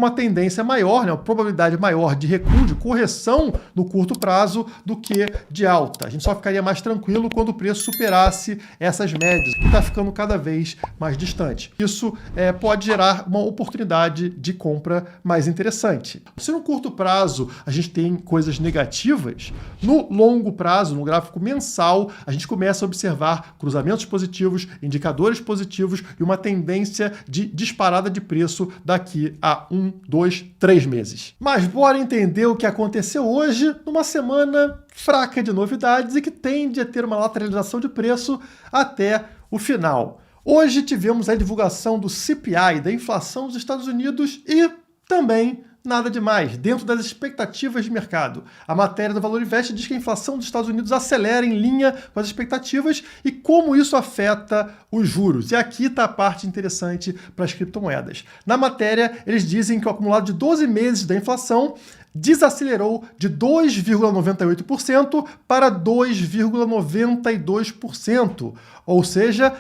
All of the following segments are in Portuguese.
uma tendência maior, né, uma probabilidade maior de recuo, de correção no curto prazo do que de alta. A gente só ficaria mais tranquilo quando o preço superasse essas médias, que está ficando cada vez mais distante. Isso pode gerar uma oportunidade de compra mais interessante. Se no curto prazo a gente tem coisas negativas, no longo prazo, no gráfico mensal, a gente começa a observar cruzamentos positivos, indicadores positivos e uma tendência de disparada de preço daqui a 1, 2, 3 meses. Mas bora entender o que aconteceu hoje numa semana fraca de novidades e que tende a ter uma lateralização de preço até o final. Hoje tivemos a divulgação do CPI, da inflação dos Estados Unidos, e também nada demais, dentro das expectativas de mercado. A matéria do Valor Invest diz que a inflação dos Estados Unidos acelera em linha com as expectativas e como isso afeta os juros. E aqui está a parte interessante para as criptomoedas. Na matéria, eles dizem que o acumulado de 12 meses da inflação desacelerou de 2,98% para 2,92%, ou seja,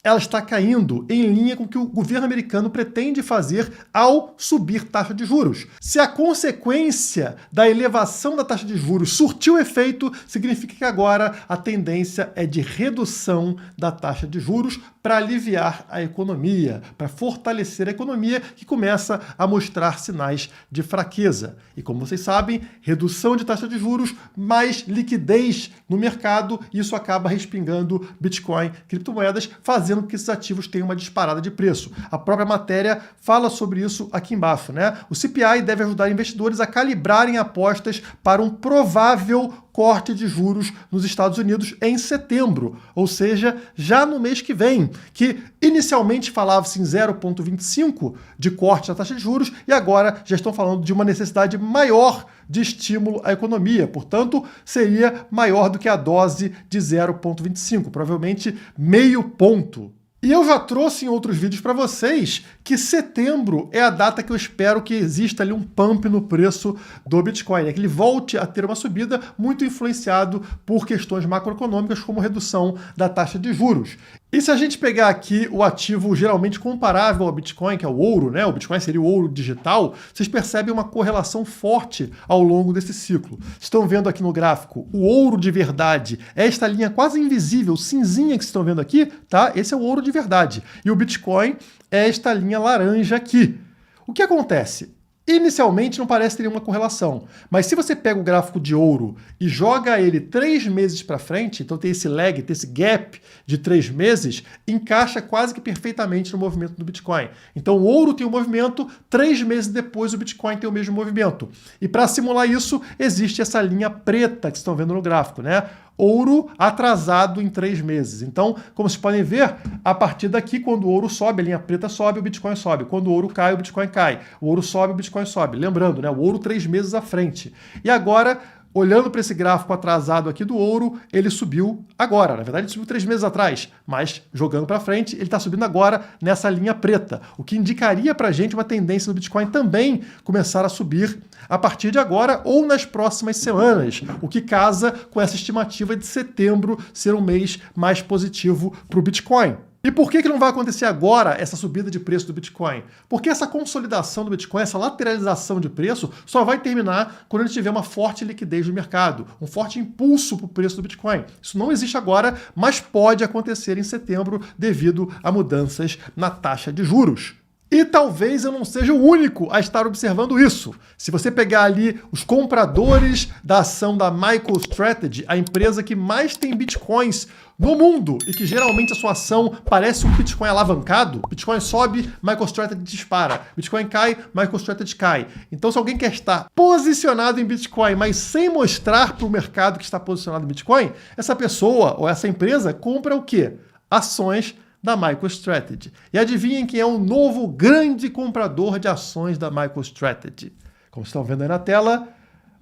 ela está caindo em linha com o que o governo americano pretende fazer ao subir taxa de juros. Se a consequência da elevação da taxa de juros surtiu efeito, significa que agora a tendência é de redução da taxa de juros para aliviar a economia, para fortalecer a economia que começa a mostrar sinais de fraqueza. E como vocês sabem, redução de taxa de juros, mais liquidez no mercado, isso acaba respingando Bitcoin, criptomoedas, fazendo com que esses ativos tenham uma disparada de preço. A própria matéria fala sobre isso aqui embaixo, né? O CPI deve ajudar investidores a calibrarem apostas para um provável corte de juros nos Estados Unidos em setembro, ou seja, já no mês que vem, que inicialmente falava-se em 0,25 de corte da taxa de juros e agora já estão falando de uma necessidade maior de estímulo à economia, portanto, seria maior do que a dose de 0,25, provavelmente meio ponto. E eu já trouxe em outros vídeos para vocês que setembro é a data que eu espero que exista ali um pump no preço do Bitcoin, que ele volte a ter uma subida muito influenciado por questões macroeconômicas como redução da taxa de juros. E se a gente pegar aqui o ativo geralmente comparável ao Bitcoin, que é o ouro, né? O Bitcoin seria o ouro digital, vocês percebem uma correlação forte ao longo desse ciclo. Estão vendo aqui no gráfico o ouro de verdade, esta linha quase invisível, cinzinha que vocês estão vendo aqui, tá? Esse é o ouro de verdade. E o Bitcoin é esta linha laranja aqui. O que acontece? Inicialmente não parece ter nenhuma correlação, mas se você pega o gráfico de ouro e joga ele 3 meses para frente, então tem esse lag, tem esse gap de 3 meses, encaixa quase que perfeitamente no movimento do Bitcoin. Então o ouro tem um movimento, 3 meses depois o Bitcoin tem o mesmo movimento. E para simular isso, existe essa linha preta que vocês estão vendo no gráfico, né? Ouro atrasado em 3 meses. Então, como vocês podem ver, a partir daqui, quando o ouro sobe, a linha preta sobe, o Bitcoin sobe. Quando o ouro cai, o Bitcoin cai. O ouro sobe, o Bitcoin sobe. Lembrando, né? O ouro 3 meses à frente. E agora, olhando para esse gráfico atrasado aqui do ouro, ele subiu agora. Na verdade, ele subiu 3 meses atrás, mas jogando para frente, ele está subindo agora nessa linha preta, o que indicaria para a gente uma tendência do Bitcoin também começar a subir a partir de agora ou nas próximas semanas, o que casa com essa estimativa de setembro ser um mês mais positivo para o Bitcoin. E por que não vai acontecer agora essa subida de preço do Bitcoin? Porque essa consolidação do Bitcoin, essa lateralização de preço, só vai terminar quando a gente tiver uma forte liquidez do mercado, um forte impulso para o preço do Bitcoin. Isso não existe agora, mas pode acontecer em setembro devido a mudanças na taxa de juros. E talvez eu não seja o único a estar observando isso. Se você pegar ali os compradores da ação da MicroStrategy, a empresa que mais tem bitcoins no mundo e que geralmente a sua ação parece um Bitcoin alavancado, Bitcoin sobe, MicroStrategy dispara, Bitcoin cai, MicroStrategy cai. Então se alguém quer estar posicionado em Bitcoin, mas sem mostrar para o mercado que está posicionado em Bitcoin, essa pessoa ou essa empresa compra o quê? Ações da MicroStrategy. E adivinhem quem é o novo grande comprador de ações da MicroStrategy? Como estão vendo aí na tela,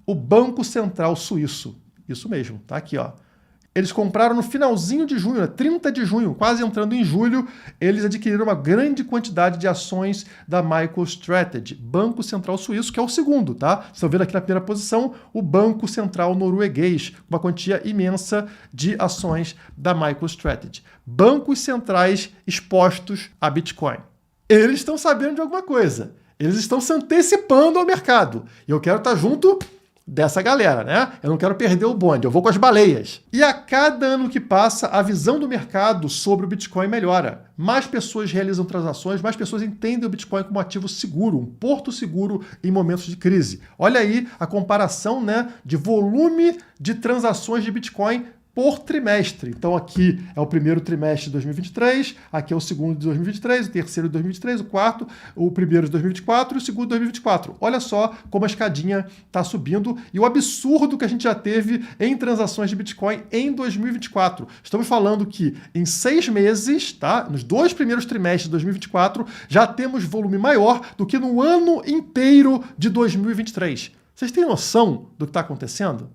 o Banco Central Suíço. Isso mesmo, tá aqui, ó. Eles compraram no finalzinho de junho, 30 de junho, quase entrando em julho, eles adquiriram uma grande quantidade de ações da MicroStrategy, Banco Central Suíço, que é o segundo, tá? Vocês estão vendo aqui na primeira posição o Banco Central Norueguês, uma quantia imensa de ações da MicroStrategy. Bancos centrais expostos a Bitcoin. Eles estão sabendo de alguma coisa. Eles estão se antecipando ao mercado. E eu quero estar junto dessa galera, né? Eu não quero perder o bonde, eu vou com as baleias. E a cada ano que passa, a visão do mercado sobre o Bitcoin melhora. Mais pessoas realizam transações, mais pessoas entendem o Bitcoin como ativo seguro, um porto seguro em momentos de crise. Olha aí a comparação, né, de volume de transações de Bitcoin por trimestre. Então aqui é o primeiro trimestre de 2023, aqui é o segundo de 2023, o terceiro de 2023, o quarto, o primeiro de 2024 e o segundo de 2024. Olha só como a escadinha está subindo e o absurdo que a gente já teve em transações de Bitcoin em 2024. Estamos falando que em 6 meses, tá, nos 2 primeiros trimestres de 2024, já temos volume maior do que no ano inteiro de 2023. Vocês têm noção do que está acontecendo?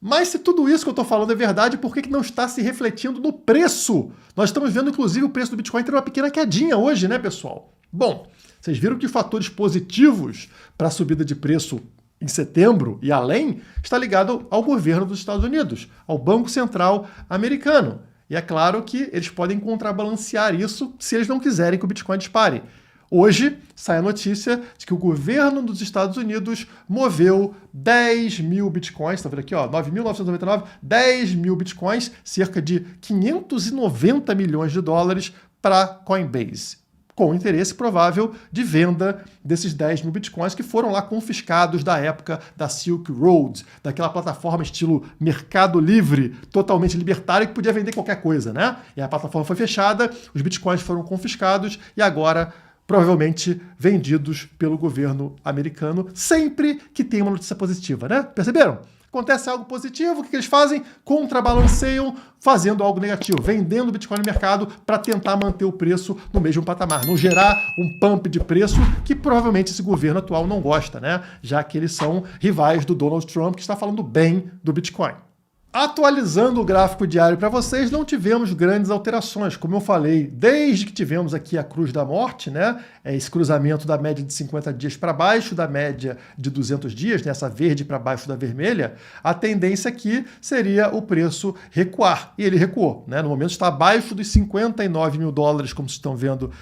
Mas se tudo isso que eu estou falando é verdade, por que não está se refletindo no preço? Nós estamos vendo, inclusive, o preço do Bitcoin ter uma pequena quedinha hoje, né, pessoal? Bom, vocês viram que fatores positivos para a subida de preço em setembro e além está ligado ao governo dos Estados Unidos, ao Banco Central americano. E é claro que eles podem contrabalancear isso se eles não quiserem que o Bitcoin dispare. Hoje sai a notícia de que o governo dos Estados Unidos moveu 10 mil bitcoins, tá vendo aqui, ó, 9.999, 10 mil bitcoins, cerca de 590 milhões de dólares para Coinbase, com interesse provável de venda desses 10 mil bitcoins que foram lá confiscados da época da Silk Road, daquela plataforma estilo Mercado Livre, totalmente libertária, que podia vender qualquer coisa, né? E a plataforma foi fechada, os bitcoins foram confiscados e agora provavelmente vendidos pelo governo americano, sempre que tem uma notícia positiva, né? Perceberam? Acontece algo positivo, o que eles fazem? Contrabalanceiam fazendo algo negativo, vendendo Bitcoin no mercado para tentar manter o preço no mesmo patamar, não gerar um pump de preço que provavelmente esse governo atual não gosta, né? Já que eles são rivais do Donald Trump, que está falando bem do Bitcoin. Atualizando o gráfico diário para vocês, não tivemos grandes alterações. Como eu falei, desde que tivemos aqui a cruz da morte, né? Esse cruzamento da média de 50 dias para baixo da média de 200 dias, né? Essa verde para baixo da vermelha, a tendência aqui seria o preço recuar. E ele recuou, né? No momento está abaixo dos 59 mil dólares, como vocês estão vendo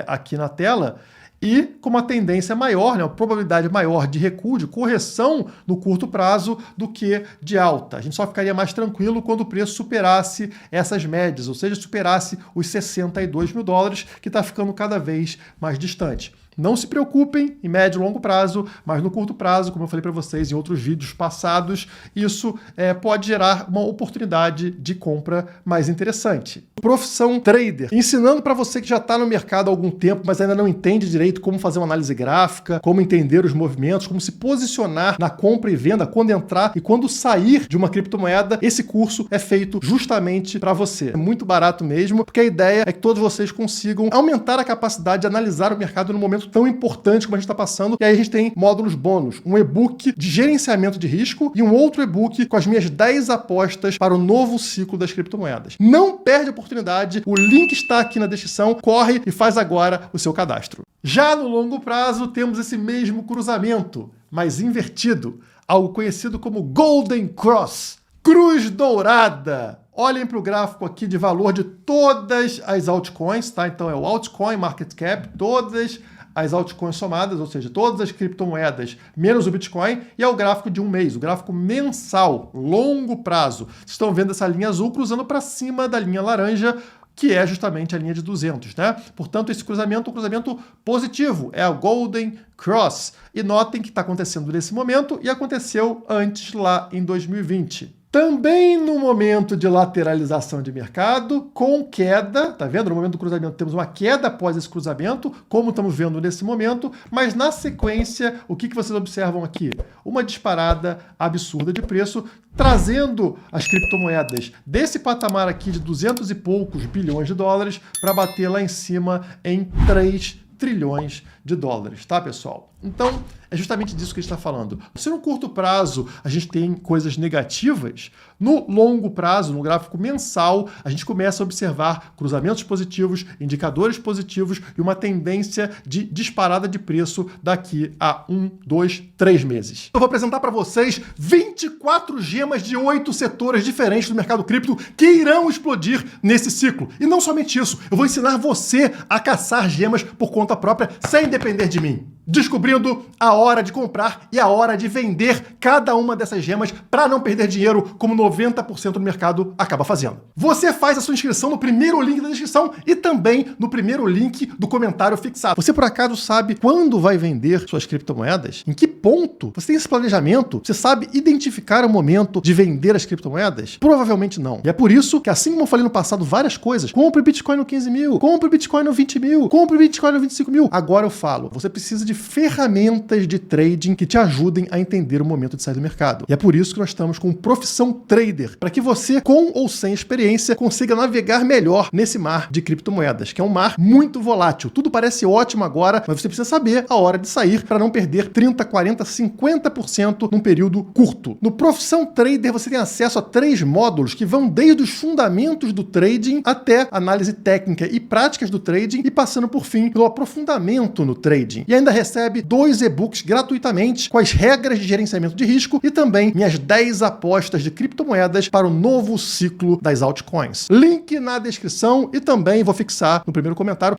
aqui na tela. E com uma tendência maior, né, uma probabilidade maior de recuo, de correção no curto prazo do que de alta. A gente só ficaria mais tranquilo quando o preço superasse essas médias, ou seja, superasse os 62 mil dólares, que está ficando cada vez mais distante. Não se preocupem em médio e longo prazo, mas no curto prazo, como eu falei para vocês em outros vídeos passados, isso pode gerar uma oportunidade de compra mais interessante. Profissão trader, ensinando para você que já está no mercado há algum tempo, mas ainda não entende direito como fazer uma análise gráfica, como entender os movimentos, como se posicionar na compra e venda, quando entrar e quando sair de uma criptomoeda. Esse curso é feito justamente para você. É muito barato mesmo, porque a ideia é que todos vocês consigam aumentar a capacidade de analisar o mercado no momento tão importante como a gente está passando. E aí a gente tem módulos bônus, um e-book de gerenciamento de risco e um outro e-book com as minhas 10 apostas para o novo ciclo das criptomoedas. Não perde a oportunidade, o link está aqui na descrição, corre e faz agora o seu cadastro. Já no longo prazo temos esse mesmo cruzamento, mas invertido, algo conhecido como Golden Cross, cruz dourada. Olhem para o gráfico aqui de valor de todas as altcoins, tá? Então é o altcoin market cap, todas as altcoins somadas, ou seja, todas as criptomoedas menos o Bitcoin, e é o gráfico de um mês, o gráfico mensal, longo prazo. Vocês estão vendo essa linha azul cruzando para cima da linha laranja, que é justamente a linha de 200, né? Portanto, esse cruzamento é um cruzamento positivo, é a Golden Cross. E notem que está acontecendo nesse momento e aconteceu antes lá em 2020. Também no momento de lateralização de mercado, com queda, tá vendo? No momento do cruzamento temos uma queda após esse cruzamento, como estamos vendo nesse momento, mas na sequência, o que vocês observam aqui? Uma disparada absurda de preço, trazendo as criptomoedas desse patamar aqui de 200 e poucos bilhões de dólares para bater lá em cima em 3 trilhões de dólares, tá, pessoal? Então, é justamente disso que a gente está falando. Se no curto prazo a gente tem coisas negativas, no longo prazo, no gráfico mensal, a gente começa a observar cruzamentos positivos, indicadores positivos e uma tendência de disparada de preço daqui a 1, 2, 3 meses. Eu vou apresentar para vocês 24 gemas de 8 setores diferentes do mercado cripto que irão explodir nesse ciclo. E não somente isso, eu vou ensinar você a caçar gemas por conta própria sem depender de mim. Descobrir descobrindo a hora de comprar e a hora de vender cada uma dessas gemas para não perder dinheiro, como 90% do mercado acaba fazendo. Você faz a sua inscrição no primeiro link da descrição e também no primeiro link do comentário fixado. Você por acaso sabe quando vai vender suas criptomoedas? Em que ponto? Você tem esse planejamento? Você sabe identificar o momento de vender as criptomoedas? Provavelmente não. E é por isso que, assim como eu falei no passado várias coisas, compre Bitcoin no 15 mil, compre Bitcoin no 20 mil, compre Bitcoin no 25 mil. Agora eu falo, você precisa de ferramentas de trading que te ajudem a entender o momento de sair do mercado. E é por isso que nós estamos com Profissão Trader, para que você, com ou sem experiência, consiga navegar melhor nesse mar de criptomoedas, que é um mar muito volátil. Tudo parece ótimo agora, mas você precisa saber a hora de sair para não perder 30, 40, 50% num período curto. No Profissão Trader você tem acesso a 3 módulos que vão desde os fundamentos do trading até análise técnica e práticas do trading e passando por fim pelo aprofundamento no trading. E ainda recebe 2 e-books gratuitamente com as regras de gerenciamento de risco e também minhas 10 apostas de criptomoedas para o novo ciclo das altcoins. Link na descrição e também vou fixar no primeiro comentário